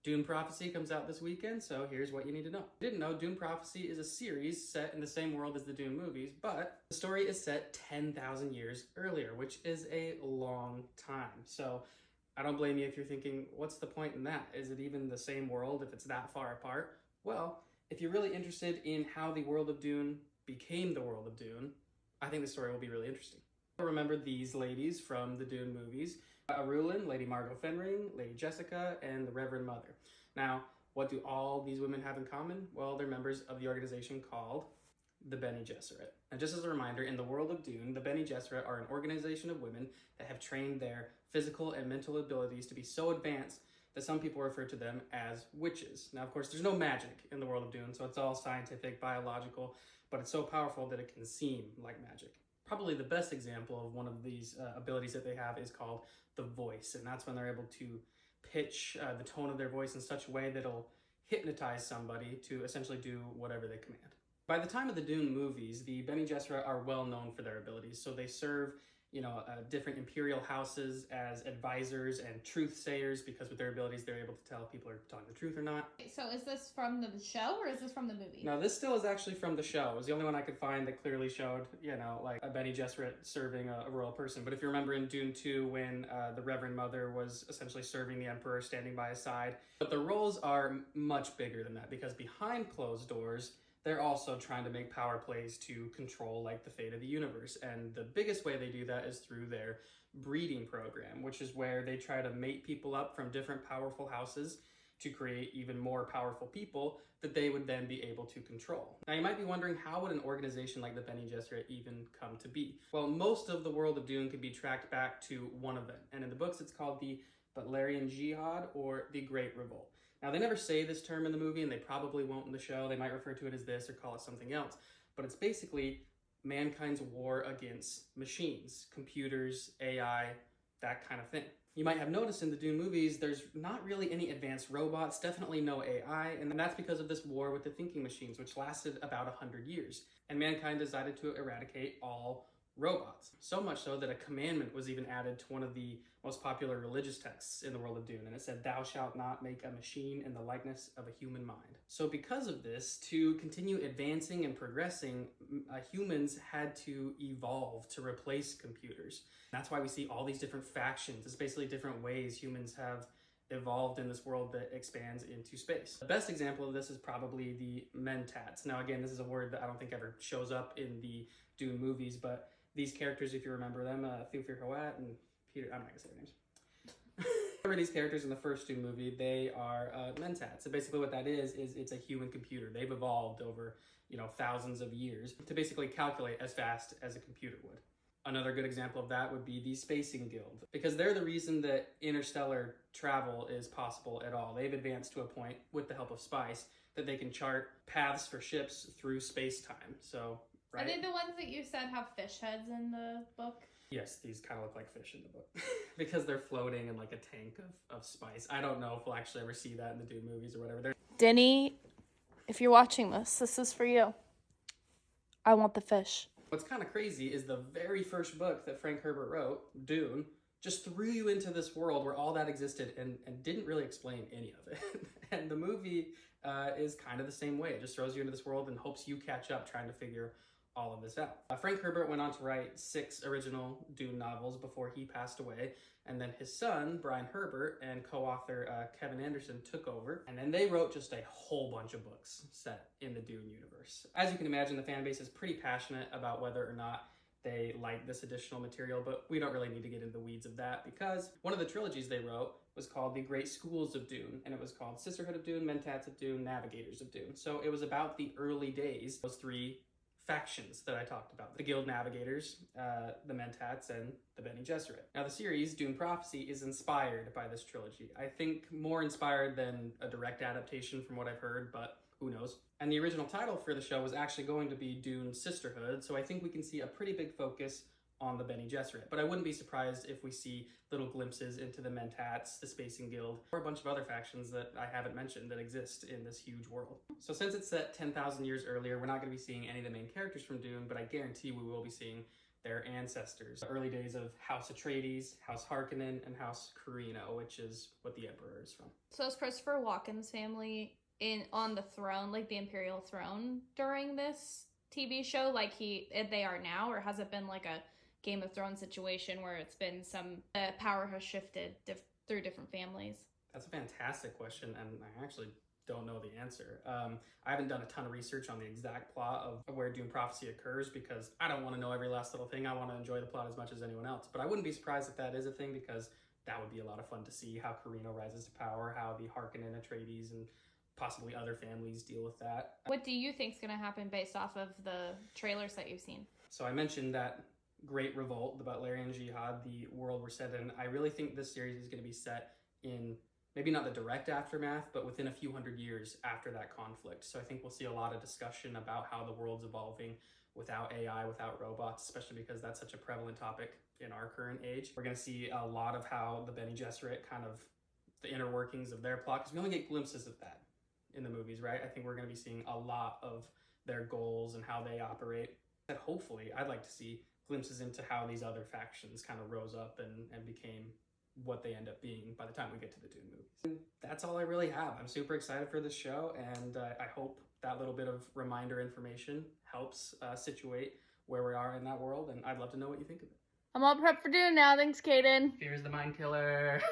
Dune Prophecy comes out this weekend, so here's what you need to know. Didn't know Dune Prophecy is a series set in the same world as the Dune movies, but the story is set 10,000 years earlier, which is a long time. So I don't blame you if you're thinking, what's the point in that? Is it even the same world if it's that far apart? Well, if you're really interested in how the world of Dune became the world of Dune, I think the story will be really interesting. Remember these ladies from the Dune movies: Arulin, Lady Margot Fenring, Lady Jessica, and the Reverend Mother. Now, what do all these women have in common? Well, they're members of the organization called the Bene Gesserit. Now, just as a reminder, in the world of Dune, the Bene Gesserit are an organization of women that have trained their physical and mental abilities to be so advanced that some people refer to them as witches. Now, of course, there's no magic in the world of Dune, so it's all scientific, biological, but it's so powerful that it can seem like magic. Probably the best example of one of these abilities that they have is called the voice, and that's when they're able to pitch the tone of their voice in such a way that it'll hypnotize somebody to essentially do whatever they command. By the time of the Dune movies, the Bene Gesserit are well known for their abilities, so they serve different imperial houses as advisors and truth-sayers, because with their abilities they're able to tell if people are telling the truth or not. So is this from the show or is this from the movie? No, this still is actually from the show. It was the only one I could find that clearly showed, like a Bene Gesserit serving a royal person. But if you remember in Dune 2 when the Reverend Mother was essentially serving the Emperor, standing by his side. But the roles are much bigger than that, because behind closed doors, they're also trying to make power plays to control like the fate of the universe. And the biggest way they do that is through their breeding program, which is where they try to mate people up from different powerful houses to create even more powerful people that they would then be able to control. Now you might be wondering, how would an organization like the Bene Gesserit even come to be? Well, most of the world of Dune could be tracked back to one event, and in the books it's called the Butlerian Jihad, or the Great Revolt. Now, they never say this term in the movie, and they probably won't in the show. They might refer to it as this or call it something else. But it's basically mankind's war against machines, computers, AI, that kind of thing. You might have noticed in the Dune movies, there's not really any advanced robots, definitely no AI, and that's because of this war with the thinking machines, which lasted about 100 years. And mankind decided to eradicate all robots. So much so that a commandment was even added to one of the most popular religious texts in the world of Dune, and it said, "Thou shalt not make a machine in the likeness of a human mind." So because of this, to continue advancing and progressing, humans had to evolve to replace computers. That's why we see all these different factions. It's basically different ways humans have evolved in this world that expands into space. The best example of this is probably the mentats. Now again, this is a word that I don't think ever shows up in the Dune movies, but these characters, if you remember them, Thufir Hawat and Peter, I'm not gonna say their names. Remember these characters in the first Dune movie, they are mentats. So basically what that is it's a human computer. They've evolved over, thousands of years to basically calculate as fast as a computer would. Another good example of that would be the Spacing Guild, because they're the reason that interstellar travel is possible at all. They've advanced to a point, with the help of spice, that they can chart paths for ships through space-time. So, right? Are they the ones that you said have fish heads in the book? Yes, these kind of look like fish in the book because they're floating in like a tank of spice. I don't know if we'll actually ever see that in the Dune movies or whatever. Denny, if you're watching this is for you. I want the fish. What's kind of crazy is the very first book that Frank Herbert wrote, Dune, just threw you into this world where all that existed and didn't really explain any of it. And the movie is kind of the same way. It just throws you into this world and hopes you catch up trying to figure all of this out. Frank Herbert went on to write 6 original Dune novels before he passed away, and then his son, Brian Herbert, and co-author Kevin Anderson took over, and then they wrote just a whole bunch of books set in the Dune universe. As you can imagine, the fan base is pretty passionate about whether or not they like this additional material, but we don't really need to get into the weeds of that, because one of the trilogies they wrote was called The Great Schools of Dune, and it was called Sisterhood of Dune, Mentats of Dune, Navigators of Dune. So it was about the early days, those 3 factions that I talked about: the Guild Navigators, the Mentats, and the Bene Gesserit. Now the series, Dune Prophecy, is inspired by this trilogy. I think more inspired than a direct adaptation from what I've heard, but who knows. And the original title for the show was actually going to be Dune Sisterhood, so I think we can see a pretty big focus on the Bene Gesserit. But I wouldn't be surprised if we see little glimpses into the Mentats, the Spacing Guild, or a bunch of other factions that I haven't mentioned that exist in this huge world. So since it's set 10,000 years earlier, we're not going to be seeing any of the main characters from Dune, but I guarantee we will be seeing their ancestors. The early days of House Atreides, House Harkonnen, and House Carino, which is what the Emperor is from. So is Christopher Walken's family on the throne, like the Imperial throne, during this TV show, like they are now, or has it been like a Game of Thrones situation where it's been power has shifted through different families? That's a fantastic question, and I actually don't know the answer. I haven't done a ton of research on the exact plot of where Dune Prophecy occurs because I don't want to know every last little thing. I want to enjoy the plot as much as anyone else. But I wouldn't be surprised if that is a thing because that would be a lot of fun to see how Carino rises to power, how the Harkonnen, Atreides, and possibly other families deal with that. What do you think is going to happen based off of the trailers that you've seen? So I mentioned that Great Revolt, the Butlerian Jihad, the world we're set in. I really think this series is going to be set in maybe not the direct aftermath, but within a few hundred years after that conflict. So I think we'll see a lot of discussion about how the world's evolving without AI, without robots, especially because that's such a prevalent topic in our current age. We're going to see a lot of how the Bene Gesserit kind of the inner workings of their plot, because we only get glimpses of that in the movies, right? I think we're going to be seeing a lot of their goals and how they operate. And hopefully, I'd like to see glimpses into how these other factions kind of rose up and became what they end up being by the time we get to the Dune movies. And that's all I really have. I'm super excited for this show, and I hope that little bit of reminder information helps situate where we are in that world, and I'd love to know what you think of it. I'm all prepped for Dune now. Thanks, Kaden. Fear's the mind killer.